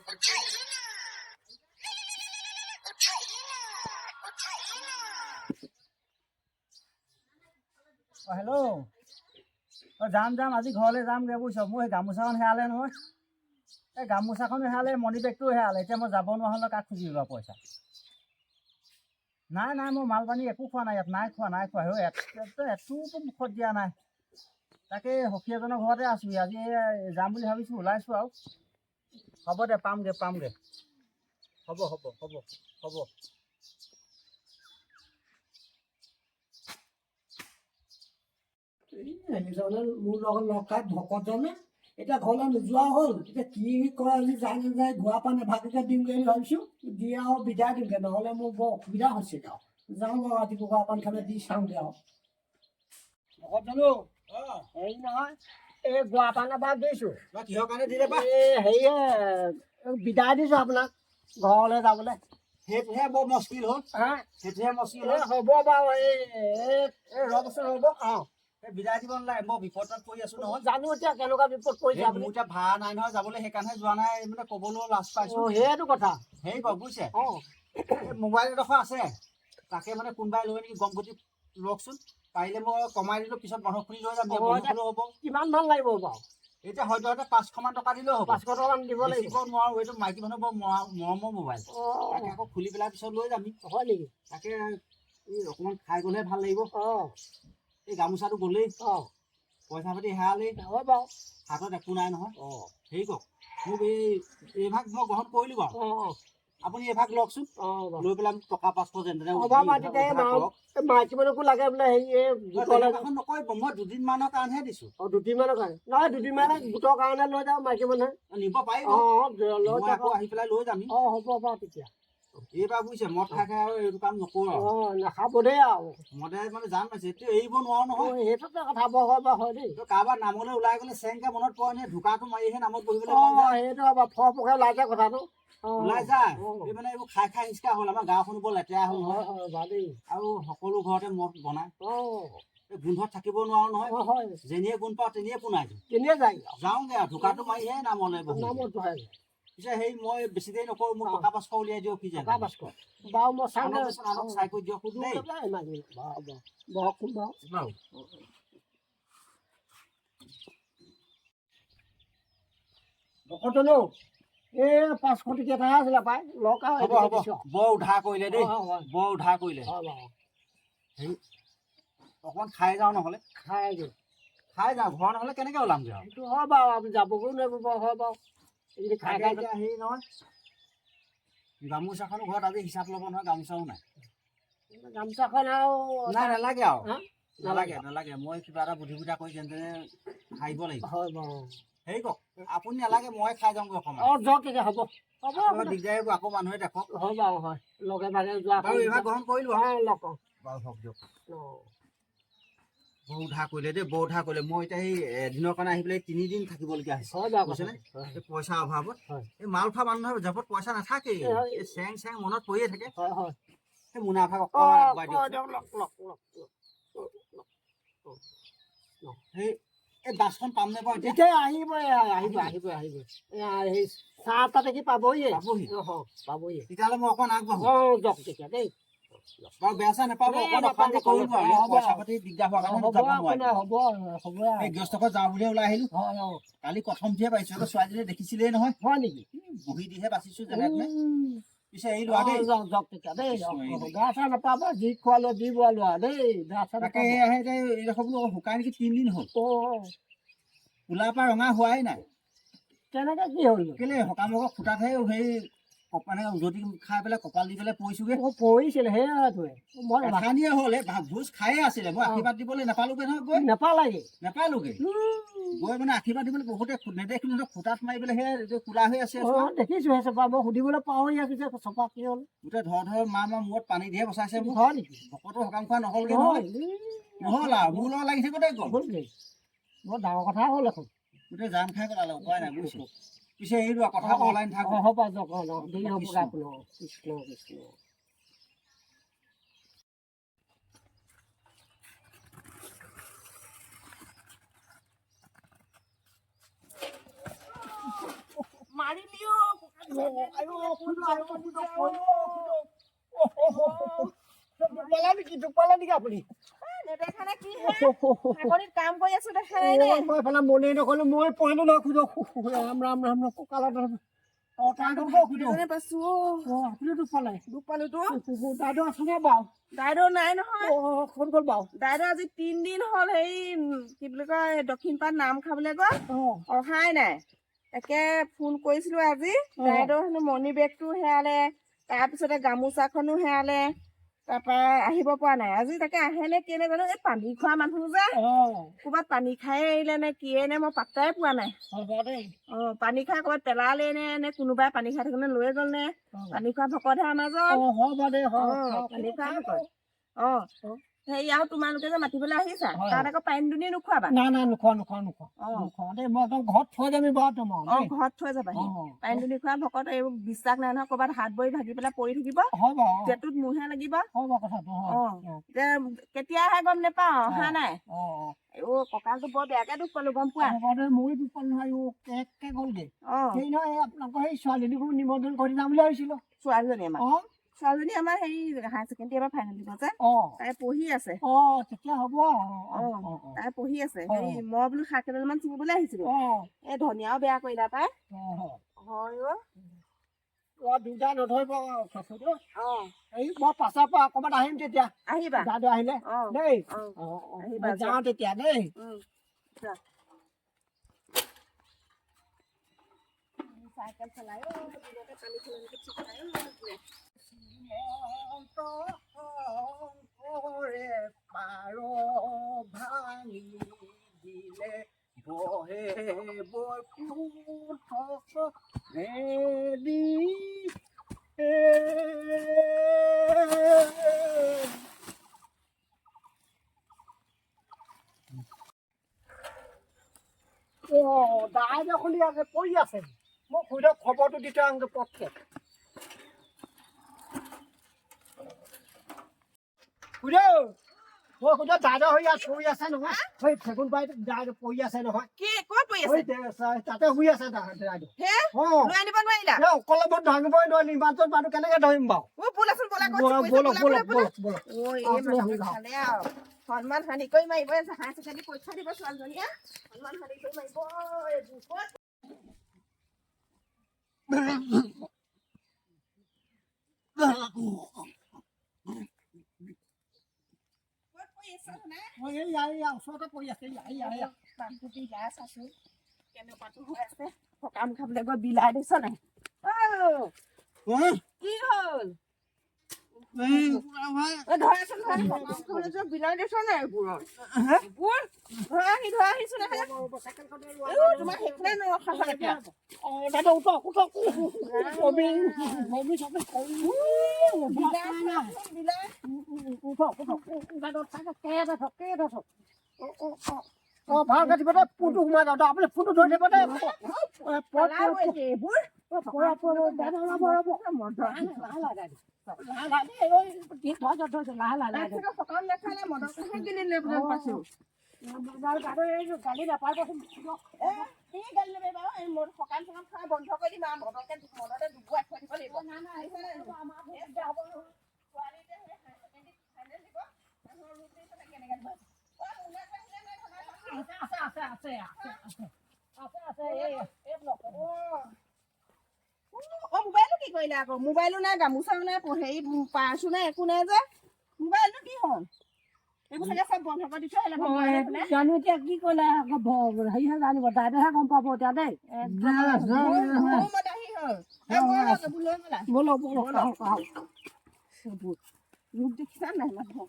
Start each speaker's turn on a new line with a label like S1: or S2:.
S1: Hello' যাম আজি ঘৰলৈ যামগৈ বুজিছ। মোৰ এই গামোচাখন হেৰালে নহয়। এই গামোচাখন হেৰালে, মণি বেগটো হেৰালে। এতিয়া মই যাব নোৱাৰা হ'লে কাক খুজিবি বাৰু পইচা? নাই মই মাল পানী একো খোৱা নাই ইয়াত। নাই খোৱা এটোপো মুখত দিয়া নাই। তাকে সখী এজনৰ ঘৰতে আছোঁ। আজি যাম বুলি ভাবিছোঁ, ওলাইছোঁ আৰু। হ'ব দে, পামগৈ হ'ব।
S2: সেইজনে মোৰ লগত লগ খাই ভকতজনে এতিয়া ঘৰলৈ নোযোৱা হ'ল। এতিয়া কি কয় আজি যায় নাযায়, গুৱা পাণ এভাগকে দিমগৈ বুলি ভাবিছোঁ। দি আৰু বিদায় দিমগৈ, নহ'লে মোৰ বৰ অসুবিধা হৈছে আৰু। যাওঁ বাৰু আজি গুৱা পাণ খালে দি চাওঁগৈ আৰু। ভকতজনো হেৰি নহয়, এই গুৱা পাণ এভাগ দিছোঁ।
S1: কিহৰ কাৰণে দিলে বা?
S2: হেৰিয়ে বিদায় দিছোঁ আপোনাক ঘৰলৈ যাবলৈ।
S1: সেইটোহে বৰ মস্কিল হ'ল।
S2: হ'ব বাৰু, ৰ'বচোন ৰ'ব।
S1: বিদায় দিব নালাগে, মই বিপদত পৰি আছো নহয়।
S2: জানো এতিয়া কেনেকুৱা বিপদ পৰিছে
S1: মোৰ এতিয়া ভাড়া নাই নহয় যাবলৈ, সেইকাৰণে যোৱা নাই। মানে ক'বলৈও লাজ পাইছো।
S2: সেইটো কথা।
S1: হেৰি বাৰু বুজিছে, মোবাইল এডোখৰ আছে, তাকে মানে কোনোবাই লৈ নেকি গম গতি লওকচোন। পাৰিলে মই কমাই দিলোঁ, পিছত মানুহ শুনি লৈ যাম। হ'ব।
S2: কিমান মান লাগিব বাৰু?
S1: এতিয়া হয়তো 500মান টকা দিলেও হ'ব।
S2: 500 টকা দিব লাগিব।
S1: নোৱাৰো, এইটো মাইকী মানুহ বৰ মৰমৰ মোবাইল। তাকে আকৌ খুলি পেলাই পিছত লৈ যাম।
S2: হয় নেকি?
S1: তাকে অকণমান খাই গ'লে ভাল লাগিব। এই গামোচাটো গ'লেই, পইচা পাতি হেৰালেই,
S2: হয় বাৰু,
S1: হাতত একো নাই নহয়। হেৰি কওক, মোক এইভাগ মই গ্ৰহণ কৰিলোঁ বাৰু। আপুনি এইভাগ লওকচোন, লৈ পেলাই মোক টকা 500 যেন তেনে
S2: মাইকী মানুহকো লাগে বোলে। হেৰি
S1: নকৰিব, মই 2 দিনমানৰ কাৰণেহে দিছোঁ।
S2: 2 দিনমানৰ কাৰণে নহয়, 2 দিনমান গোটৰ কাৰণে লৈ যাওঁ মাইকী মানুহে।
S1: নিব পাৰিব, মই আকৌ আহি পেলাই লৈ যাম।
S2: হ'ব বাৰু তেতিয়া।
S1: এইবাৰ বুজিছে, মদ খাই আৰু এইটো কাম নকৰোঁ আৰু।
S2: নাখাব দেই আৰু।
S1: মদে মানে জান পাইছে, এইটো এৰিব নোৱাৰো নহয়।
S2: সেইটোতে কথা হয় দেই।
S1: কাৰোবাৰ নামলৈ ওলাই গ'লে চেংকে মনত পৰে নে, ঢুকাটো মাৰিহে নামত বহিবলৈ
S2: সেইটো ফৰপকে ওলাই যায় কথাটো।
S1: ওলাই যায়। এই মানে এইবোৰ খাই হিচকা হ'ল। আমাৰ গাঁওখন বৰ লেতেৰা হ'ল নহয়। আৰু সকলো ঘৰতে মদ বনাই, এই গোন্ধত থাকিব নোৱাৰো নহয়। যেনিয়ে গোন্ধ পাওঁ তেনিয়ে পোনাই যাওঁগে আৰু ঢুকাটো মাৰিহে নামলৈ বহো। পিছে সেই মই বেছি দেৰি নকৰোঁ, মোক টকা 500 উলিয়াই দিয়ক। কি যায়
S2: বাৰু, মই চাই
S1: কৰি দিয়ক দেই।
S2: ভকতজনো এই 500 টকীয়া এটাহে আছিলে পাই, লওক আৰু।
S1: হ'ব, বৰ উদ্ধাৰ কৰিলে দেই, বৰ উদ্ধাৰ কৰিলে। অকণমান খাই যাওঁ, নহ'লে খাই যাওঁ। ঘৰ নহ'লে কেনেকৈ ওলামগৈ আৰু?
S2: সেইটো হয় বাৰু, আপুনি যাবগৈও নোৱাৰিব বাৰু। হয় বাৰু, খাই
S1: এতিয়া হেৰি নহয়, গামোচাখনো ঘৰত আজি হিচাপ ল'ব নহয়। গামোচাও নাই।
S2: গামোচাখন আৰু
S1: নালাগে আৰু, নালাগে। মই কিবা এটা বুদ্ধি কৰি যেন তেনে হাৰিব লাগিব।
S2: হয় বাৰু।
S1: হেৰি কওক, আপুনি নালাগে, মই খাই যাওঁগৈ অকণমান।
S2: যাওক তেতিয়া, হ'ব
S1: দিগদাৰী হ'ব, আকৌ মানুহে দেখক।
S2: হয় বাৰু, হয়। লগে ভাগে যোৱা
S1: বাৰু, এইভাগ গ্ৰহণ কৰিলোঁ
S2: লগ
S1: বাৰু। হওক দিয়ক। বৰ উদ্ধাৰ কৰিলে দেই, বৰ উদ্ধাৰ কৰিলে। মই এতিয়া সেই এদিনৰ কাৰণে আহি পেলাই 3 দিন থাকিবলগীয়া হৈছে, বুজিছেনে? এই পইচাৰ অভাৱত। এই মাল খোৱা মানুহৰ জেপত পইচা নাথাকেই, এই চেং মনত পৰিয়ে থাকে। সেই মুনাফা অকণমান আগবঢ়াই দিয়ক। এই বাছখন পামনে বাৰু এতিয়া?
S2: আহিব। চাহ তাতে কি পাবহিয়ে।
S1: তেতিয়াহ'লে মই অকণ আগবাঢ়ো।
S2: যাওক তেতিয়া দেই।
S1: বাৰু, বেয়া চেয়া নাপাব। পইচা পাতি দিগদাৰ হোৱাৰ কাৰণে যাব নোৱাৰিম। এই গৃহস্থ ঘৰত যাওঁ বুলিয়ে ওলাই আহিলোঁ। কালি প্ৰথমটোহে পাইছোঁ। আকৌ ছোৱালীজনীয়ে দেখিছিলেই নহয়।
S2: হয় নেকি?
S1: বহি দিহে বাচিছোঁ যেনে তেনে। পিছে এই লোৱা দেই।
S2: যাওক তেতিয়া দেই। গা চা নাপাব, যি খোৱালো দি বোৱালো আৰু দেই।
S1: তাকে এইডোখৰ বোলো শুকাই নেকি, 3 দিন হ'ল। কোলাৰ পৰা ৰঙা হোৱাই নাই।
S2: কেনেকে কি হ'ল?
S1: কেলে সকামৰ খুটাতহে হেৰি মানে উজতি খাই পেলাই কঁপাল দি পেলাই পৰিছোগে।
S2: পৰিছিলে সেইটোৱে।
S1: এঠানিয়ে হ'ল, ভোজ খায়ে আছিলে। মই আশীৰ্বাদ দিবলৈ নাপালোগে নহয়। গৈ নাপালোগে। গৈ মানে আশীৰ্বাদ দিবলৈ বহুতে নেদেখিলো, খুটাত মাৰি পেলাই সেই কোলা হৈ আছে।
S2: দেখিছো সেই চপা, মই সুধিবলৈ পাহৰি আছো যে চপা কি হ'ল।
S1: গোটেই ধৰ মাৰ মূৰত পানী দিয়ে বচাইছে মোক।
S2: হয় নেকি?
S1: ভকতো সকাম খোৱা নহ'লগে নহয়। নহ'ল আৰু মোৰ লগত লাগি থাকোতে গ'ল।
S2: বৰ ডাঙৰ কথা হ'ল এখন।
S1: গোটেই জান খাই পেলালে, উপায় নাই বুজিছো। পিছে এই কথা অনলাইন থাকক।
S2: হ'ব যাওক, দেৰি হ'ব আপোনাৰ। কৃষ্ণ কৃষ্ণ। মাৰিলিও দুপালা নেকি আপুনি
S3: কাম কৰি আছো দেখা নাই নে?
S2: মই এইফালে মনে নকলো মই পঢ়িলো নহয় খুদো ৰাম ৰাম ৰাম কঁকালত
S3: পাইছো
S2: আপুনি দুপালে
S3: দুখ পালোতো
S2: দাইদেউ আছেনে বাৰু
S3: দাইদেউ নাই নহয়
S2: ফোন কৰি বাৰু
S3: দাইদেউ আজি 3 দিন হ'ল হেৰি কি বুলি কয় দক্ষিণ পাট নাম খাবলৈ গৈ অহাই নাই তাকে ফোন কৰিছিলো আজি দাইদেউ হেনো মণি বেগটো হেৰালে তাৰপিছতে গামোচাখনো হেৰালে তাৰপৰা আহিব পৰা নাই আজি তাকে আহে নে কেনে জানো এই পানী খোৱা মানুহ যে ক'ৰবাত পানী খাই আহিলে নে কিয়ে নে মই পাত্তাই পোৱা নাই পানী খাই ক'ৰবাত পেলালে নে কোনোবাই পানী খাই থাকোঁতে লৈয়ে গ'ল নে পানী খোৱা ভকতহে আমাৰ পানী খোৱা ভকত হেৰি আৰু তোমালোকে যে মাতিবলৈ আহিছা তাত আকৌ পানী দুনি নোখোৱাবা
S2: না নোখোৱা দেই মই একদম ঘৰত থৈ যাবি বাৰু
S3: ঘৰত থৈ যাবা পানী দুনি খোৱা ভকত এইবোৰ বিশ্বাস নাই নহয় ক'ৰবাত হাত ভৰি ভাগি পেলাই পৰি থাকিব পেটটোত মোহে লাগিব কেতিয়া আহে গম নেপাওঁ অহা নাই কঁকালটো বৰ বেয়াকে দুখ পালো গম পোৱা
S2: মই দুখ পালো নহয় গ'লগে সেই নহয় আপোনালোকৰ সেই ছোৱালীজনীকো নিমন্ত্ৰণ কৰি যাম বুলি ভাবিছিলো
S3: ছোৱালীজনী আমাৰ হেৰি হায়াৰ ছেকেণ্ডেৰী এবাৰ ফাইনেল দিব যে তাই পঢ়ি আছে
S2: তেতিয়া হ'ব
S3: তাই পঢ়ি আছে হেৰি মই বোলো শাক কেইডালমান ছিঙিবলৈ আহিছিলো এই ধনিয়াও বেয়া কৰিলা তাই
S2: দুটা নধৰিব এই মই পাছৰ পৰা অকণমান আহিম তেতিয়া
S3: আহিবা
S2: দাদা আহিলে দেই যাওঁ তেতিয়া দেই
S3: চাইকেল চলাই
S2: পাৰ ভাঙি দিলে বহে বৈকুণ্ঠেদি দাইদেউ খুলি আছে পৰি আছে মই খুদক খবৰটো দি থৈ আহোঁগৈ পক্ষে দাদা হৈ পৰি আছে নহয় ফেগুন বাৰীত দাইদেউ পৰি আছে নহয় তাতে শুই আছে দাইদেউ অকলে মই ভাঙিবই নোৱাৰিম ইমানজন মানুহ কেনেকে ধৰিম বাৰু
S3: সন্মান হানি কৰি মাৰিব হায়াৰ ছেকেণ্ডেৰী পৰীক্ষা দিব ছোৱালীজনীয়ে সন্মান হানি কৰি মাৰিব
S2: ওচৰতে পৰি আছে
S3: কেনেকুৱাটো হৈ আছে সকাম খাবলৈ গৈ বিলাই দিছ নাই কি হ'ল বিলাই দিছ নাই এইবোৰত আহিছো তোমাক সেইফালে নৰখা
S2: ভালকে দিব দে ফোনটো সোমাই যাওঁ আপুনি ফোনটো ধৰি দিব দে
S3: বন্ধ কৰি দিম মদতে ডুবুৱাই থৈ দিব লাগিব মোবাইলটো কি কৰিলে আকৌ মোবাইলো নাই গামোচাও নাই হেৰি পাৰ্চো নাই একো নাই যে মোবাইলটো কি হ'ল এইবোৰ চাগে চব বন্ধ কৰি দিছো
S2: জানো এতিয়া কি কৰিলে হেৰিহে জানিব দাইদেউহে গম পাব এতিয়া দেই
S3: ৰূপ দেখিছা নাই মানুহ